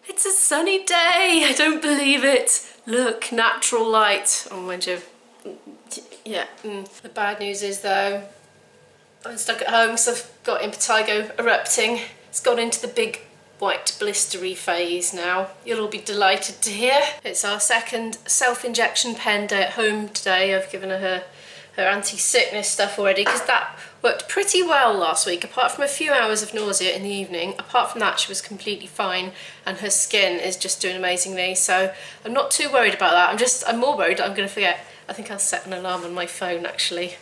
It's a sunny day, I don't believe it. Look, natural light. Oh, mind you, yeah. The bad news is though, I'm stuck at home because I've got impetigo erupting. It's gone into the big white blistery phase now. You'll all be delighted to hear. It's our second self-injection pen day at home today. I've given her anti-sickness stuff already because that worked pretty well last week. Apart from a few hours of nausea in the evening, apart from that she was completely fine and her skin is just doing amazingly, so I'm not too worried about that. I'm more worried that I'm going to forget. I think I'll set an alarm on my phone actually.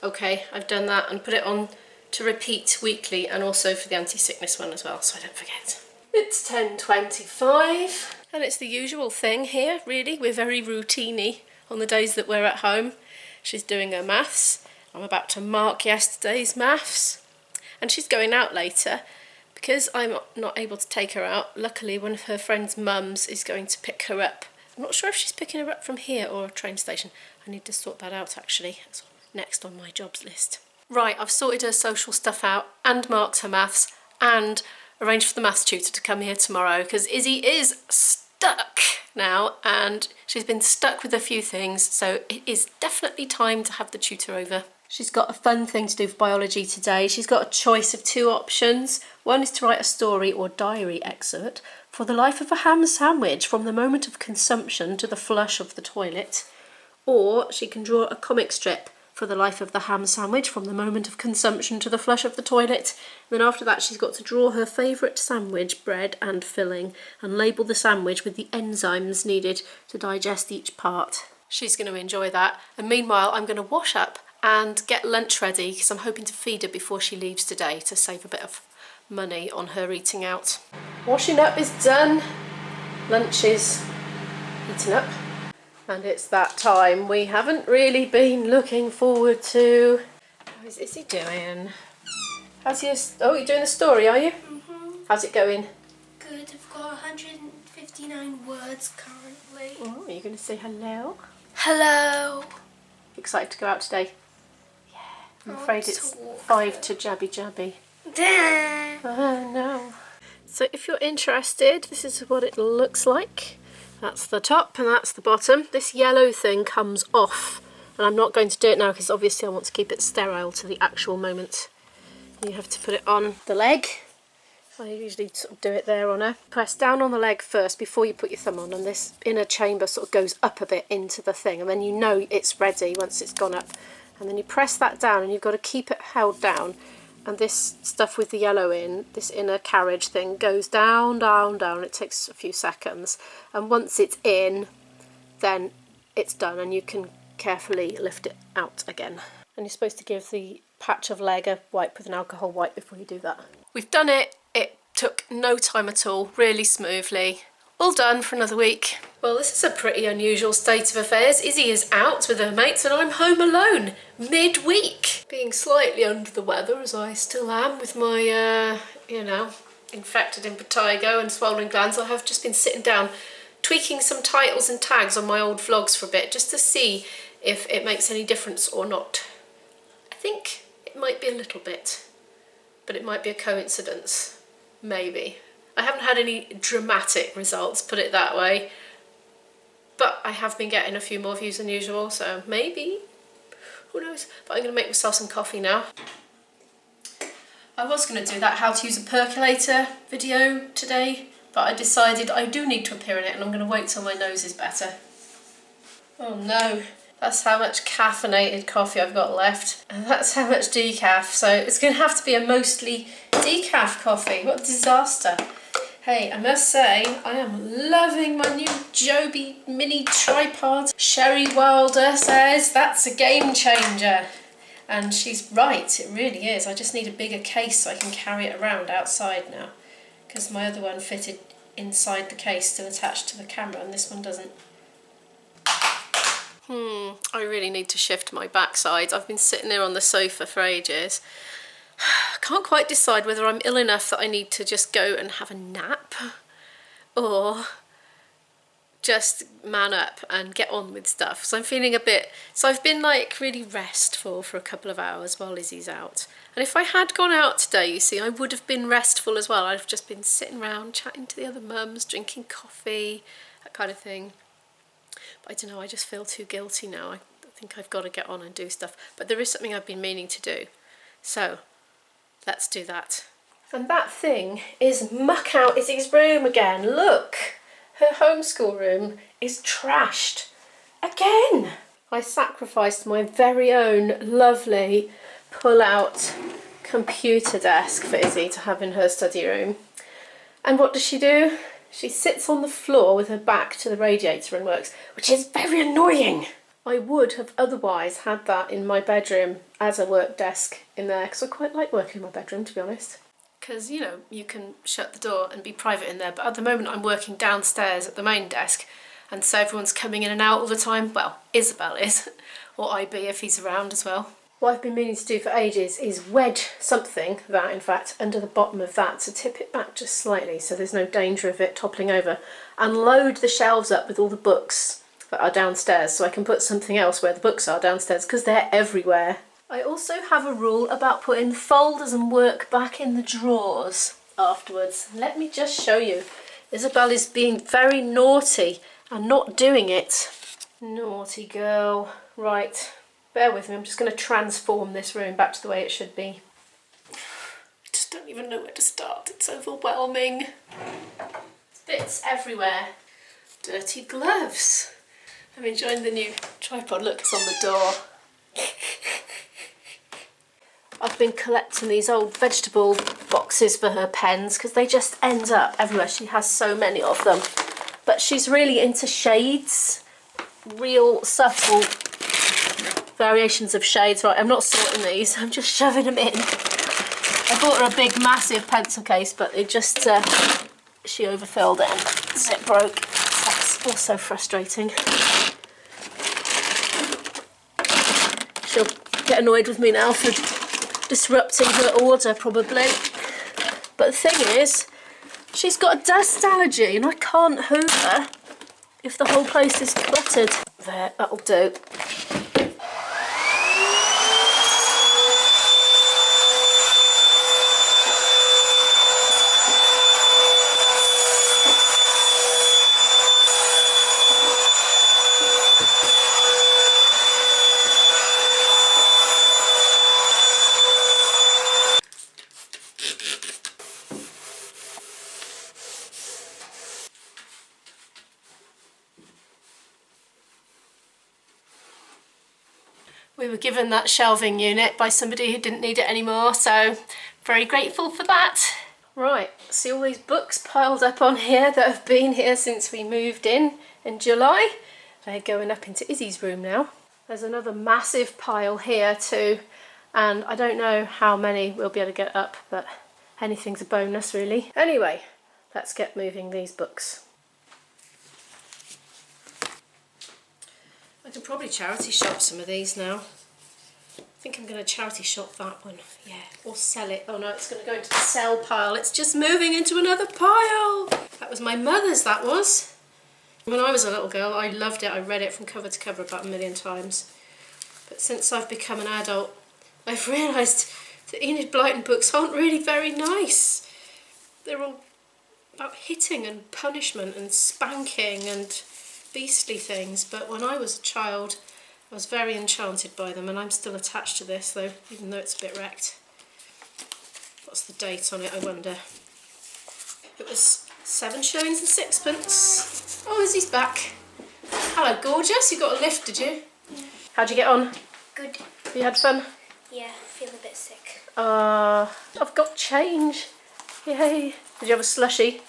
Okay, I've done that and put it on to repeat weekly, and also for the anti-sickness one as well, so I don't forget. It's 10:25 and it's the usual thing here really. We're very routine-y on the days that we're at home. She's doing her maths. I'm about to mark yesterday's maths, and she's going out later because I'm not able to take her out. Luckily one of her friend's mums is going to pick her up. I'm not sure if she's picking her up from here or a train station. I need to sort that out actually. That's next on my jobs list. Right, I've sorted her social stuff out and marked her maths and arranged for the maths tutor to come here tomorrow because Izzy is stuck now and she's been stuck with a few things, so it is definitely time to have the tutor over. She's got a fun thing to do for biology today. She's got a choice of two options. One is to write a story or diary excerpt for the life of a ham sandwich from the moment of consumption to the flush of the toilet, or she can draw a comic strip for the life of the ham sandwich from the moment of consumption to the flush of the toilet. And then after that she's got to draw her favourite sandwich, bread and filling, and label the sandwich with the enzymes needed to digest each part. She's going to enjoy that, and meanwhile I'm going to wash up and get lunch ready because I'm hoping to feed her before she leaves today to save a bit of money on her eating out. Washing up is done, lunch is eaten up. And it's that time we haven't really been looking forward to. How is Izzy doing? How's your... Oh, you're doing the story, are you? Mm-hmm. How's it going? Good. I've got 159 words currently. Oh, are you going to say hello? Hello. Excited to go out today? Yeah. I'm afraid it's 5 to jabby jabby. Oh, no. So if you're interested, this is what it looks like. That's the top and that's the bottom. This yellow thing comes off, and I'm not going to do it now because obviously I want to keep it sterile to the actual moment. You have to put it on the leg. I usually sort of do it there on her. Press down on the leg first before you put your thumb on, and this inner chamber sort of goes up a bit into the thing, and then you know it's ready once it's gone up. And then you press that down and you've got to keep it held down. And this stuff with the yellow in, this inner carriage thing, goes down, down, down. It takes a few seconds. And once it's in, then it's done and you can carefully lift it out again. And you're supposed to give the patch of leg a wipe with an alcohol wipe before you do that. We've done it. It took no time at all, really smoothly. All done for another week. Well, this is a pretty unusual state of affairs. Izzy is out with her mates and I'm home alone, mid-week. Being slightly under the weather, as I still am, with my, infected impetigo and swollen glands. I have just been sitting down, tweaking some titles and tags on my old vlogs for a bit, just to see if it makes any difference or not. I think it might be a little bit, but it might be a coincidence, maybe. I haven't had any dramatic results, put it that way, but I have been getting a few more views than usual, so maybe, who knows. But I'm going to make myself some coffee now. I was going to do that how to use a percolator video today, but I decided I do need to appear in it and I'm going to wait till my nose is better. Oh no, that's how much caffeinated coffee I've got left, and that's how much decaf, so it's going to have to be a mostly decaf coffee. What a disaster. Hey, I must say, I am loving my new Joby mini tripod. Sherry Wilder says that's a game changer. And she's right, it really is. I just need a bigger case so I can carry it around outside now, because my other one fitted inside the case still attached to the camera and this one doesn't. I really need to shift my backside. I've been sitting there on the sofa for ages. I can't quite decide whether I'm ill enough that I need to just go and have a nap or just man up and get on with stuff. So I'm feeling a bit, so I've been like really restful for a couple of hours while Izzy's out. And if I had gone out today, you see, I would have been restful as well. I'd have just been sitting around chatting to the other mums, drinking coffee, that kind of thing. But I don't know, I just feel too guilty now. I think I've got to get on and do stuff. But there is something I've been meaning to do. So let's do that. And that thing is muck out Izzy's room again. Look, her homeschool room is trashed again. I sacrificed my very own lovely pull-out computer desk for Izzy to have in her study room. And what does she do? She sits on the floor with her back to the radiator and works, which is very annoying. I would have otherwise had that in my bedroom as a work desk in there, because I quite like working in my bedroom, to be honest. Because, you know, you can shut the door and be private in there, but at the moment I'm working downstairs at the main desk, and so everyone's coming in and out all the time. Well, Isabel is, or IB if he's around as well. What I've been meaning to do for ages is wedge something, that in fact, under the bottom of that to tip it back just slightly so there's no danger of it toppling over, and load the shelves up with all the books that are downstairs so I can put something else where the books are downstairs, because they're everywhere. I also have a rule about putting folders and work back in the drawers afterwards. Let me just show you. Isabel is being very naughty and not doing it. Naughty girl. Right. Bear with me, I'm just going to transform this room back to the way it should be. I just don't even know where to start, it's overwhelming. Bits everywhere. Dirty gloves. I'm enjoying the new tripod, look, it's on the door. I've been collecting these old vegetable boxes for her pens because they just end up everywhere. She has so many of them. But she's really into shades, real subtle variations of shades. Right, I'm not sorting these, I'm just shoving them in. I bought her a big massive pencil case, but it just, she overfilled it and the zip broke. That's also frustrating. She'll get annoyed with me now for disrupting her order probably. But the thing is, she's got a dust allergy and I can't hoover if the whole place is cluttered. There, that'll do. We were given that shelving unit by somebody who didn't need it anymore, so very grateful for that. Right, see all these books piled up on here that have been here since we moved in July. They're going up into Izzy's room now. There's another massive pile here too, and I don't know how many we'll be able to get up, but anything's a bonus really. Anyway, let's get moving these books. I could probably charity shop some of these now. I think I'm going to charity shop that one, yeah, or sell it. Oh no, it's going to go into the sell pile. It's just moving into another pile. That was my mother's, that was. When I was a little girl, I loved it. I read it from cover to cover about 1,000,000 times. But since I've become an adult, I've realised that Enid Blyton books aren't really very nice. They're all about hitting and punishment and spanking and beastly things, but when I was a child I was very enchanted by them, and I'm still attached to this though, even though it's a bit wrecked. What's the date on it, I wonder? It was 7 shillings and 6pence. Oh, Izzy's back. Hello gorgeous, you got a lift, did you? Yeah. How'd you get on? Good. You had fun? Yeah, I feel a bit sick. I've got change. Yay. Did you have a slushie?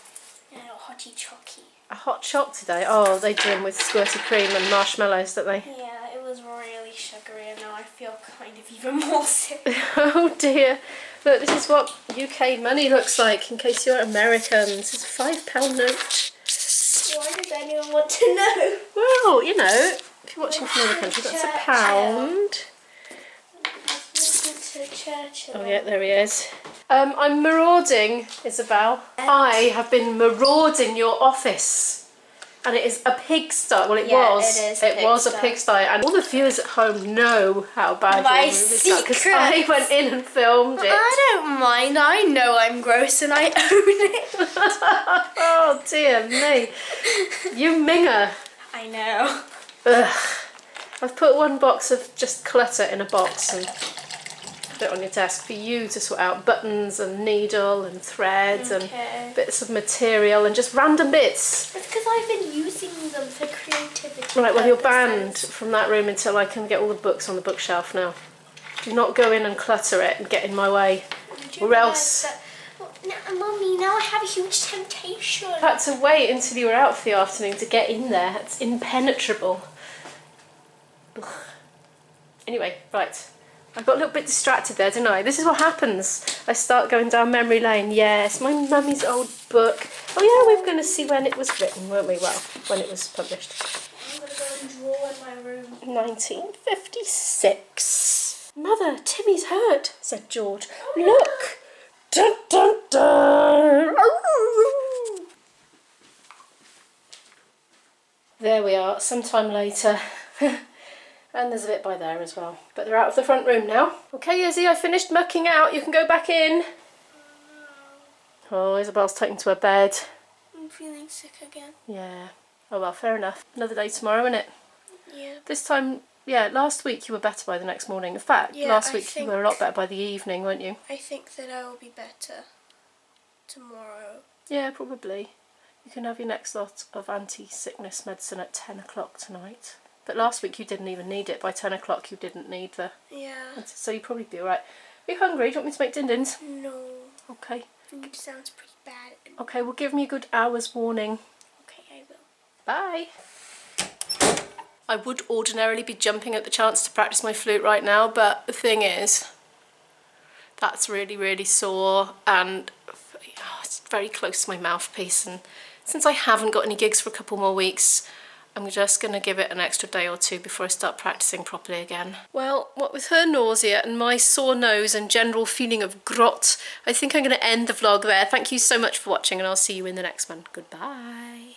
And a hottie chocky. A hot choc today? Oh, they do them with squirty cream and marshmallows, don't they? Yeah, it was really sugary and now I feel kind of even more sick. Oh dear. Look, this is what UK money looks like, in case you're American. This is a £5 note. Why does anyone want to know? Well, you know, if you're watching from another country, that's £1. Listen to Churchill. Oh yeah, there he is. I'm marauding, Isabel. I have been marauding your office. And it is a pigsty. Well, it Yeah, was. it is It was a pigsty. pigsty. And all the viewers at home know how bad My your room is. Because I secrets. went in and filmed it. I don't mind. I know I'm gross and I own it. Oh, dear me. You minger. I know. Ugh. I've put one box of just clutter in a box and put it on your desk for you to sort out. Buttons and needle and threads and bits of material and just random bits. It's because I've been using them for creativity. Right, well, you're banned purposes. from that room until I can get all the books on the bookshelf now. Do not go in and clutter it and get in my way. Did you Or else... realise that, Mummy, now I have a huge temptation. I had to wait until you were out for the afternoon to get in there. It's impenetrable. Ugh. Anyway, right. I got a little bit distracted there, didn't I? This is what happens. I start going down memory lane. Yes, my mummy's old book. Oh yeah, we were going to see when it was written, weren't we? Well, when it was published. I'm going to go and draw in my room. 1956. Mother, Timmy's hurt, said George. Look. Dun, dun, dun. There we are, sometime later. And there's a bit by there as well. But they're out of the front room now. Okay, Izzy, I finished mucking out. You can go back in. Oh, Isabel's taken to her bed. I'm feeling sick again. Yeah. Oh well, fair enough. Another day tomorrow, isn't it? Yeah. This time, yeah, last week you were better by the next morning. In fact, Yeah, last I week you were a lot better by the evening, weren't you? I think that I will be better tomorrow. Yeah, probably. You can have your next lot of anti-sickness medicine at 10 o'clock tonight. But last week you didn't even need it. By 10 o'clock you didn't need the... Yeah. So you'll probably be alright. Are you hungry? Do you want me to make din-dins? No. Okay. Food sounds pretty bad. Okay, well give me a good hour's warning. Okay, I will. Bye. I would ordinarily be jumping at the chance to practice my flute right now, but the thing is, that's really, really sore and it's very close to my mouthpiece. And since I haven't got any gigs for a couple more weeks, I'm just going to give it an extra day or two before I start practicing properly again. Well, what with her nausea and my sore nose and general feeling of grot, I think I'm going to end the vlog there. Thank you so much for watching and I'll see you in the next one. Goodbye.